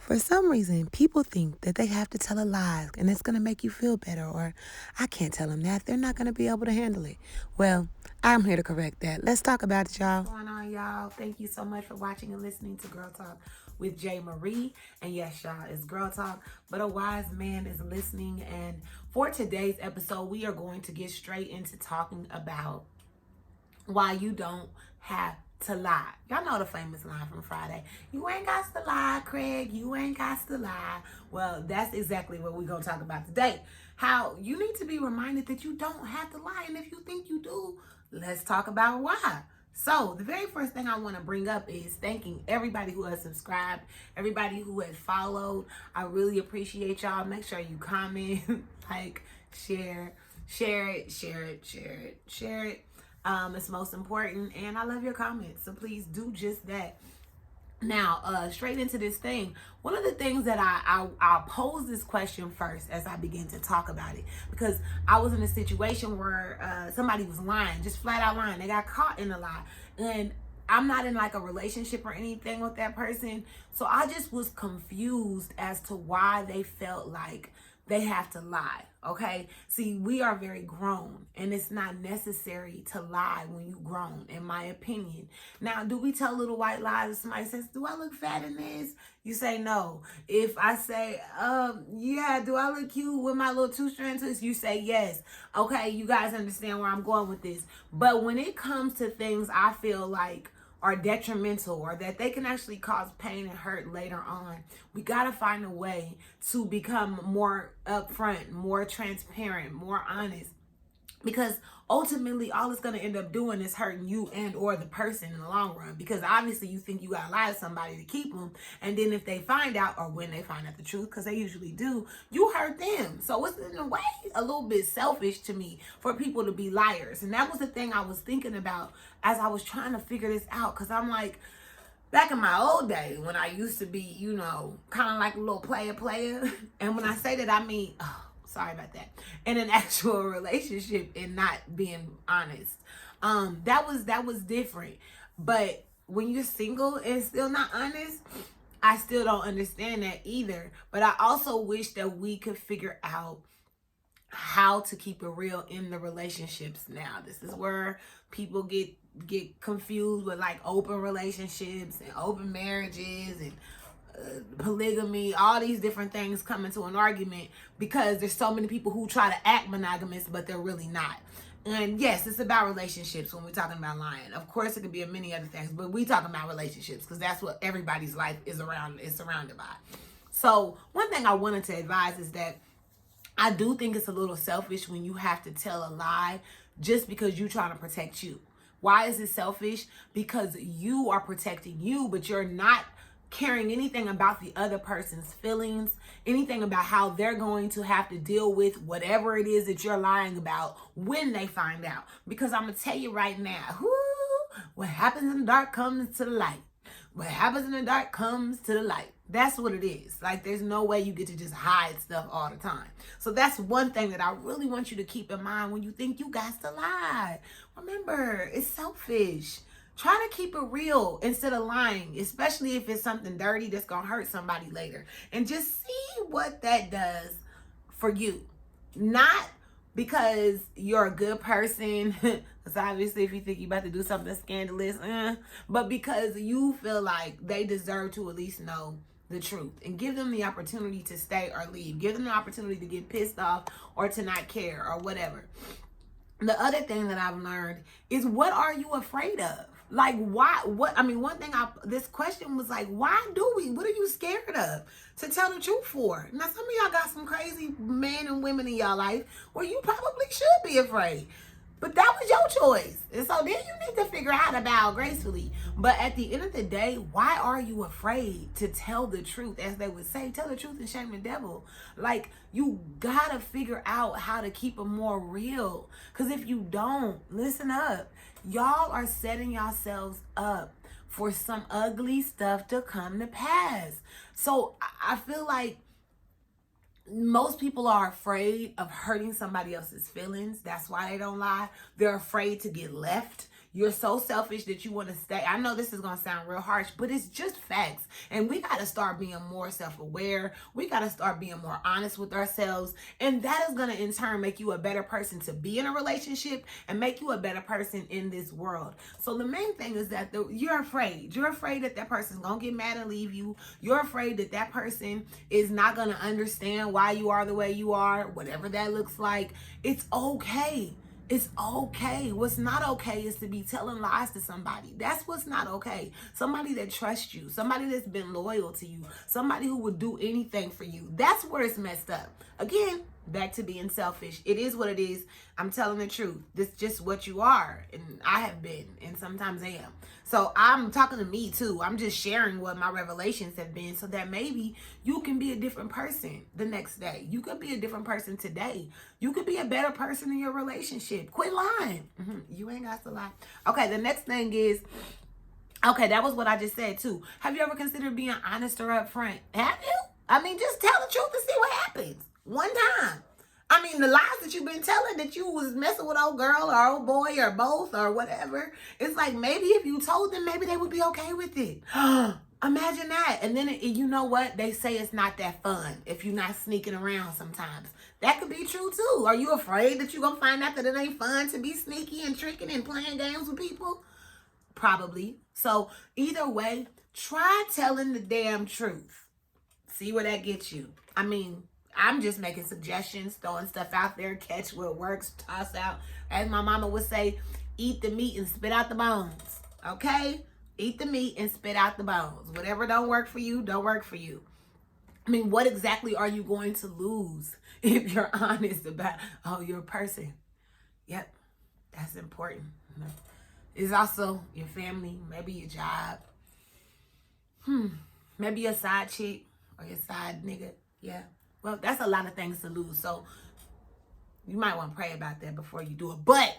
For some reason, people think that they have to tell a lie and it's going to make you feel better, or I can't tell them that. They're not going to be able to handle it. Well, I'm here to correct that. Let's talk about it, y'all. What's going on, y'all? Thank you so much for watching and listening to Girl Talk with J. Marie. And yes, y'all, it's Girl Talk, but a wise man is listening. And for today's episode, we are going to get straight into talking about why you don't have to lie. Y'all know the famous line from Friday. You ain't got to lie, Craig. You ain't got to lie. Well, that's exactly what we're going to talk about today. How you need to be reminded that you don't have to lie. And if you think you do, let's talk about why. So the very first thing I want to bring up is thanking everybody who has subscribed, everybody who has followed. I really appreciate y'all. Make sure you comment, like, share it. It's most important, and I love your comments, so please do just that. Now, straight into this thing. One of the things that I'll pose this question first as I begin to talk about it, because I was in a situation where somebody was lying, just flat out lying. They got caught in a lie, and I'm not in like a relationship or anything with that person, so I just was confused as to why they felt like they have to lie. Okay, see, we are very grown, and it's not necessary to lie when you grown, in my opinion. Now, do we tell little white lies? If somebody says, do I look fat in this? You say no. If I say, yeah, do I look cute with my little two-strand twist? You say yes. Okay, you guys understand where I'm going with this. But when it comes to things I feel like are detrimental, or that they can actually cause pain and hurt later on, we got to find a way to become more upfront, more transparent, more honest, because ultimately all it's going to end up doing is hurting you and or the person in the long run, because obviously you think you got to lie to somebody to keep them, and then if they find out, or when they find out the truth, because they usually do, you hurt them. So it's in a way a little bit selfish to me for people to be liars. And that was the thing I was thinking about as I was trying to figure this out, because I'm like, back in my old day when I used to be, you know, kind of like a little player, and when I say that, I mean, sorry about that, in an actual relationship and not being honest. That was different. But when you're single and still not honest, I still don't understand that either. But I also wish that we could figure out how to keep it real in the relationships. Now, this is where people get confused with like open relationships and open marriages and polygamy. All these different things come into an argument because there's so many people who try to act monogamous, but they're really not. And yes, it's about relationships when we're talking about lying. Of course, it could be many other things, but we're talking about relationships because that's what everybody's life is surrounded by. So one thing I wanted to advise is that I do think it's a little selfish when you have to tell a lie just because you're trying to protect you. Why is it selfish? Because you are protecting you, but you're not caring anything about the other person's feelings, anything about how they're going to have to deal with whatever it is that you're lying about when they find out. Because I'm going to tell you right now, what happens in the dark comes to the light. What happens in the dark comes to the light. That's what it is. Like, there's no way you get to just hide stuff all the time. So that's one thing that I really want you to keep in mind when you think you got to lie. Remember, it's selfish. Try to keep it real instead of lying, especially if it's something dirty that's going to hurt somebody later. And just see what that does for you. Not because you're a good person, because obviously if you think you're about to do something scandalous, but because you feel like they deserve to at least know the truth, and give them the opportunity to stay or leave. Give them the opportunity to get pissed off or to not care or whatever. The other thing that I've learned is, what are you afraid of? Like, why? This question was like, why do we? What are you scared of to tell the truth for? Now, some of y'all got some crazy men and women in y'all life where you probably should be afraid. But that was your choice. And so then you need to figure out how to bow gracefully. But at the end of the day, why are you afraid to tell the truth? As they would say, tell the truth and shame the devil. Like, you gotta figure out how to keep it more real. Because if you don't, listen up. Y'all are setting yourselves up for some ugly stuff to come to pass. So I feel like most people are afraid of hurting somebody else's feelings. That's why they don't lie. They're afraid to get left. You're so selfish that you want to stay. I know this is going to sound real harsh, but it's just facts. And we got to start being more self-aware. We got to start being more honest with ourselves. And that is going to in turn make you a better person to be in a relationship and make you a better person in this world. So the main thing is that you're afraid. You're afraid that that person's going to get mad and leave you. You're afraid that that person is not going to understand why you are the way you are, whatever that looks like. It's okay. It's okay. What's not okay is to be telling lies to somebody. That's what's not okay. Somebody that trusts you, somebody that's been loyal to you, somebody who would do anything for you. That's where it's messed up. Again, back to being selfish. It is what it is. I'm telling the truth. This is just what you are. And I have been, and sometimes I am. So I'm talking to me too. I'm just sharing what my revelations have been so that maybe you can be a different person the next day. You could be a different person today. You could be a better person in your relationship. Quit lying. You ain't got to lie. Okay, the next thing is, okay, that was what I just said too. Have you ever considered being honest or upfront? Have you? I mean, just tell the truth and see what happens. One time. I mean, the lies that you've been telling that you was messing with old girl or old boy or both or whatever, it's like maybe if you told them, maybe they would be okay with it. Imagine that. And then you know what? They say it's not that fun if you're not sneaking around sometimes. That could be true too. Are you afraid that you're going to find out that it ain't fun to be sneaky and tricking and playing games with people? Probably. So either way, try telling the damn truth. See where that gets you. I mean, I'm just making suggestions, throwing stuff out there, catch what works, toss out. As my mama would say, eat the meat and spit out the bones. Okay? Eat the meat and spit out the bones. Whatever don't work for you, don't work for you. I mean, what exactly are you going to lose if you're honest about, oh, you're a person? Yep, that's important. It's also your family, maybe your job. Maybe your side chick or your side nigga. Yeah. Well, that's a lot of things to lose. So you might want to pray about that before you do it. But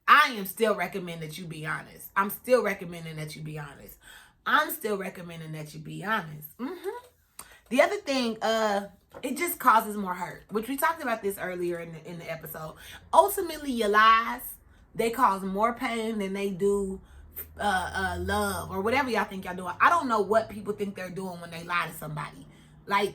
I am still recommending that you be honest. I'm still recommending that you be honest. I'm still recommending that you be honest. The other thing, it just causes more hurt, which we talked about this earlier in the episode. Ultimately, your lies, they cause more pain than they do love or whatever y'all think y'all doing. I don't know what people think they're doing when they lie to somebody. Like,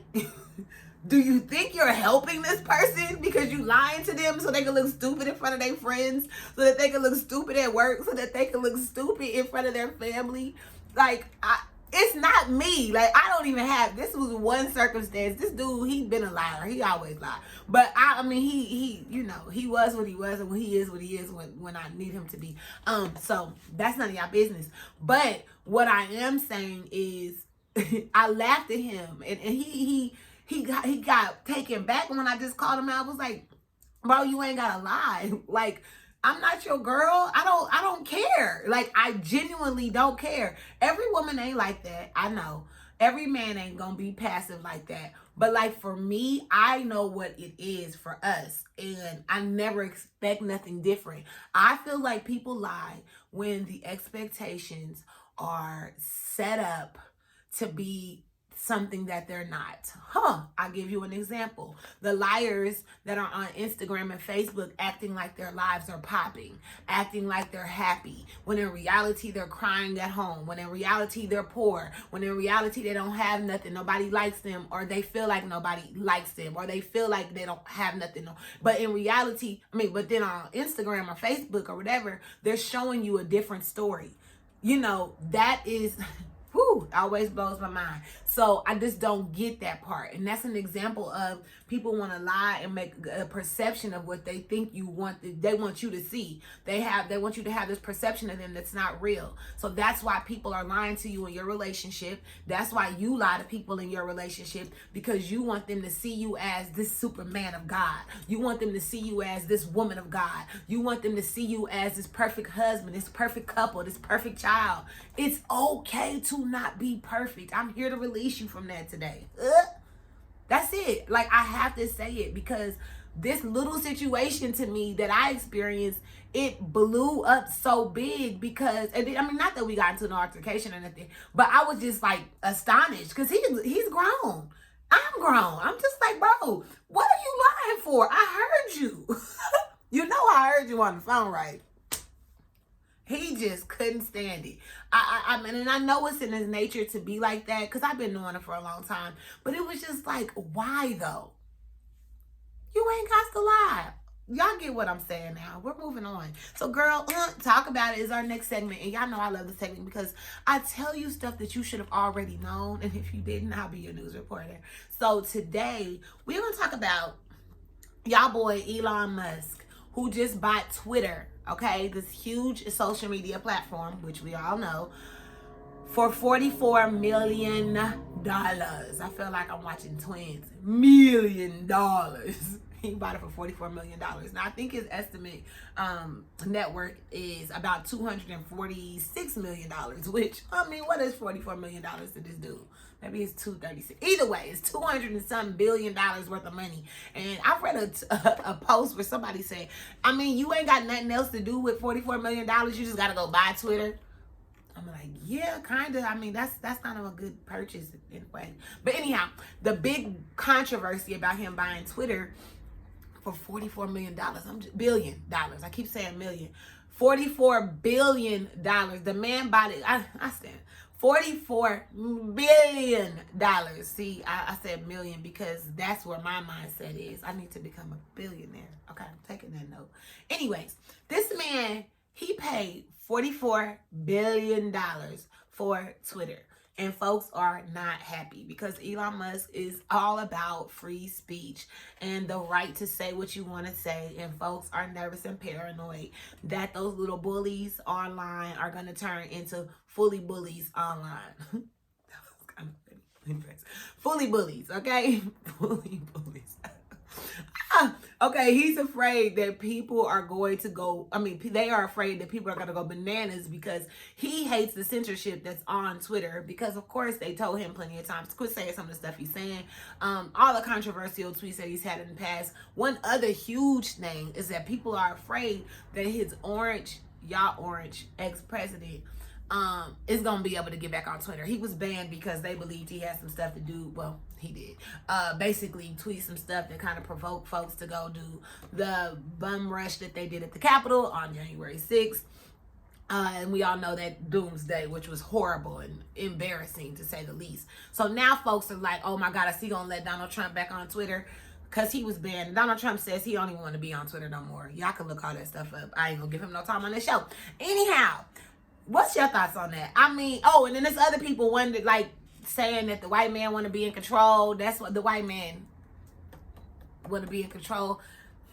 do you think you're helping this person because you lying to them so they can look stupid in front of their friends, so that they can look stupid at work, so that they can look stupid in front of their family? Like, it's not me. Like, I don't even have, this was one circumstance. This dude, he been a liar. He always lied. But I mean, he, you know, he was what he was and he is what he is when I need him to be. So that's none of y'all business. But what I am saying is, I laughed at him and he got taken back when I just called him out. I was like, bro, you ain't gotta lie. Like, I'm not your girl. I don't care. Like, I genuinely don't care. Every woman ain't like that. I know. Every man ain't gonna be passive like that. But like, for me, I know what it is for us. And I never expect nothing different. I feel like people lie when the expectations are set up to be something that they're not. I'll give you an example. The liars that are on Instagram and Facebook acting like their lives are popping, acting like they're happy, when in reality they're crying at home, when in reality they're poor, when in reality they don't have nothing, nobody likes them, or they feel like nobody likes them, or they feel like they don't have nothing. But in reality, but then on Instagram or Facebook or whatever, they're showing you a different story. You know, that is... always blows my mind. So I just don't get that part. And that's an example of people want to lie and make a perception of what they think you want. They want you to see. They want you to have this perception of them that's not real. So that's why people are lying to you in your relationship. That's why you lie to people in your relationship, because you want them to see you as this Superman of God. You want them to see you as this woman of God. You want them to see you as this perfect husband, this perfect couple, this perfect child. It's okay to not be perfect. I'm here to release you from that today. That's it. Like, I have to say it, because this little situation to me that I experienced, it blew up so big because, not that we got into an altercation or anything, but I was just like astonished because he's grown. I'm grown. I'm just like, bro, what are you lying for? I heard you. You know I heard you on the phone, right? He just couldn't stand it. I mean, and I know it's in his nature to be like that because I've been knowing it for a long time. But it was just like, why though? You ain't got to lie. Y'all get what I'm saying now. We're moving on. So, girl, talk about it is our next segment. And y'all know I love this segment because I tell you stuff that you should have already known. And if you didn't, I'll be your news reporter. So today, we're going to talk about y'all boy Elon Musk, who just bought Twitter, okay? This huge social media platform, which we all know, for $44 million. I feel like I'm watching Twins. $1 million. He bought it for $44 million. Now, I think his estimate net worth is about $246 million, which, I mean, what is $44 million to this dude? Maybe it's 236. Either way, it's 200 and something billion dollars worth of money. And I read a post where somebody said, I mean, you ain't got nothing else to do with $44 million. You just got to go buy Twitter. I'm like, yeah, kind of. I mean, that's kind of a good purchase in a way. But anyhow, the big controversy about him buying Twitter for $44 million. Billion dollars. I keep saying million. $44 billion. The man bought it. I stand. $44 billion. See, I said million because that's where my mindset is. I need to become a billionaire. Okay, I'm taking that note. Anyways, this man, he paid $44 billion for Twitter. And folks are not happy because Elon Musk is all about free speech and the right to say what you want to say. And folks are nervous and paranoid that those little bullies online are going to turn into fully bullies online. That was kind of funny. Fully bullies, okay? Fully bullies. Okay, he's afraid that people are going to go, they are afraid that people are going to go bananas because he hates the censorship that's on Twitter because, of course, they told him plenty of times to quit saying some of the stuff he's saying. All the controversial tweets that he's had in the past. One other huge thing is that people are afraid that his orange ex-president is going to be able to get back on Twitter. He was banned because they believed he had some stuff to do. Well, he did. Basically tweet some stuff that kind of provoked folks to go do the bum rush that they did at the Capitol on January 6th. And we all know that doomsday, which was horrible and embarrassing to say the least. So now folks are like, oh my God, is he going to let Donald Trump back on Twitter? Because he was banned. Donald Trump says he don't even want to be on Twitter no more. Y'all can look all that stuff up. I ain't going to give him no time on this show. Anyhow, what's your thoughts on that? I mean, and then there's other people wondered, like, saying that the white man want to be in control. That's what the white man want to be in control.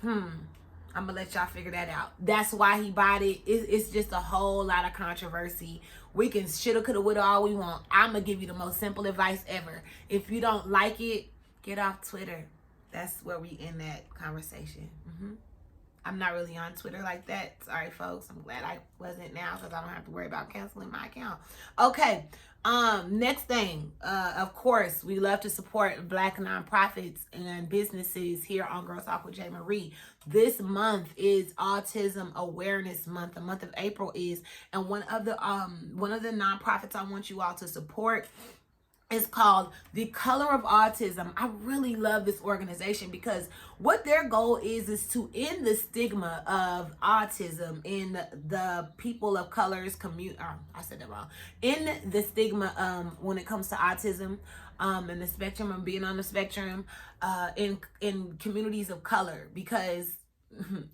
I'm going to let y'all figure that out. That's why he bought it. It's just a whole lot of controversy. We can shoulda, coulda, woulda all we want. I'm going to give you the most simple advice ever. If you don't like it, get off Twitter. That's where we end that conversation. I'm not really on Twitter like that. Sorry, folks. I'm glad I wasn't now because I don't have to worry about canceling my account. Okay. Next thing, of course, we love to support Black nonprofits and businesses here on Girls Talk with J. Marie. This month is Autism Awareness Month. The month of April is, and one of the nonprofits I want you all to support is called the Color of Autism. I really love this organization because what their goal is to end the stigma of autism in the people of color's community. I said that wrong. In the stigma when it comes to autism and the spectrum and being on the spectrum in communities of color. Because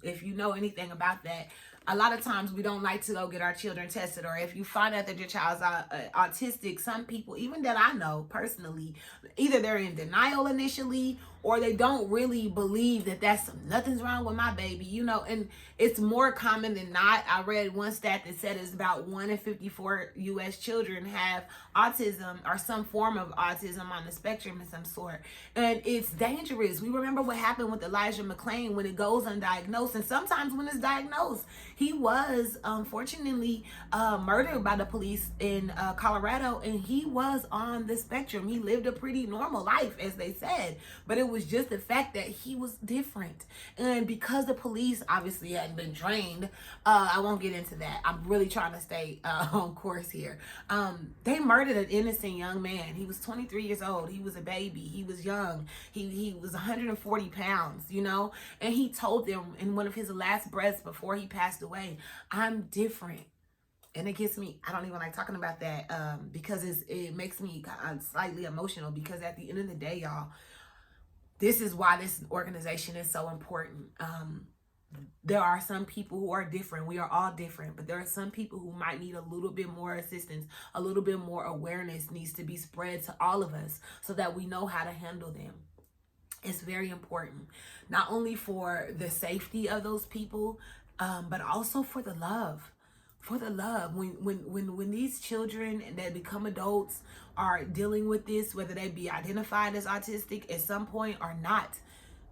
if you know anything about that, a lot of times we don't like to go get our children tested, or if you find out that your child's autistic, some people, even that I know personally, either they're in denial initially or they don't really believe that nothing's wrong with my baby, and it's more common than not. I read one stat that said it's about 1 in 54 U.S. children have autism or some form of autism on the spectrum of some sort. And it's dangerous. We remember what happened with Elijah McClain when it goes undiagnosed. And sometimes when it's diagnosed, he was unfortunately murdered by the police in Colorado, and he was on the spectrum. He lived a pretty normal life, as they said, but it was just the fact that he was different. And because the police obviously hadn't been trained, I won't get into that. I'm really trying to stay on course here. They murdered an innocent young man. He was 23 years old. He was a baby. He was young. He was 140 pounds, and he told them in one of his last breaths before he passed away, I'm different. And it gets me, I don't even like talking about that because it makes me slightly emotional, because at the end of the day, y'all, this is why this organization is so important. There are some people who are different. We are all different, but there are some people who might need a little bit more assistance, a little bit more awareness needs to be spread to all of us so that we know how to handle them. It's very important, not only for the safety of those people, but also for the love. For the love. When these children that become adults are dealing with this, whether they be identified as autistic at some point or not,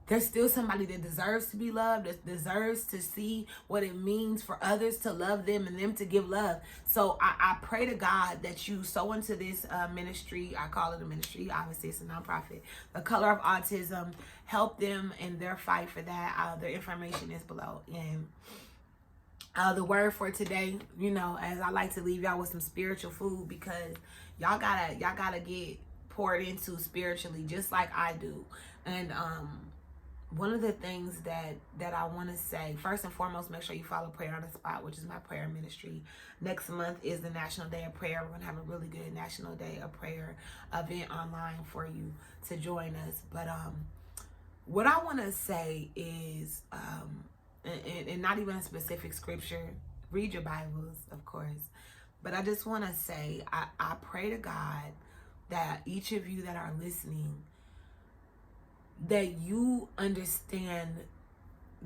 there's still somebody that deserves to be loved, that deserves to see what it means for others to love them and them to give love. So I pray to God that you sow into this ministry. I call it a ministry. Obviously, it's a nonprofit. The Color of Autism. Help them in their fight for that. Their information is below. And the word for today, you know, as I like to leave y'all with some spiritual food, because y'all gotta get poured into spiritually, just like I do. And one of the things that I want to say, first and foremost, make sure you follow Prayer on the Spot, which is my prayer ministry. Next month is the National Day of Prayer. We're going to have a really good National Day of Prayer event online for you to join us. But what I want to say is, and not even a specific scripture, read your Bibles, of course. But I just want to say, I pray to God that each of you that are listening, that you understand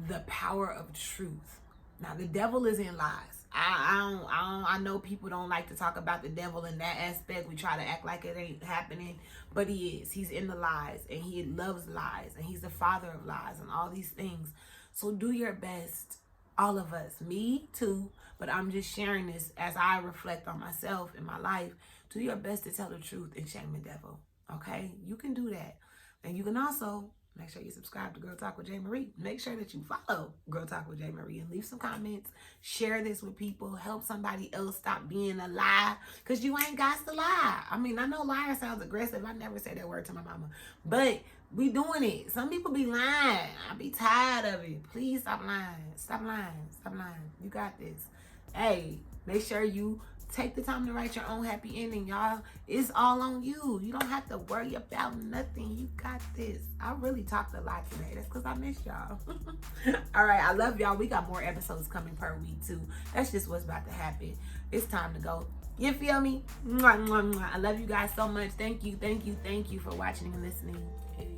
the power of truth. Now, the devil is in lies. I know people don't like to talk about the devil in that aspect. We try to act like it ain't happening, but he is. He's in the lies, and he loves lies, and he's the father of lies and all these things. So do your best, all of us, me too, but I'm just sharing this as I reflect on myself in my life. Do your best to tell the truth and shame the devil, okay? You can do that. And you can also make sure you subscribe to Girl Talk with J. Marie. Make sure that you follow Girl Talk with J. Marie and leave some comments. Share this with people. Help somebody else stop being a lie, because you ain't got to lie. I mean, I know liar sounds aggressive. I never say that word to my mama. But we doing it. Some people be lying. I be tired of it. Please stop lying. Stop lying. Stop lying. You got this. Hey, make sure you take the time to write your own happy ending, y'all. It's all on you. You don't have to worry about nothing. You got this. I really talked a lot today. That's because I miss y'all. All right, I love y'all. We got more episodes coming per week, too. That's just what's about to happen. It's time to go. You feel me? Mwah, mwah, mwah. I love you guys so much. Thank you for watching and listening. Peace.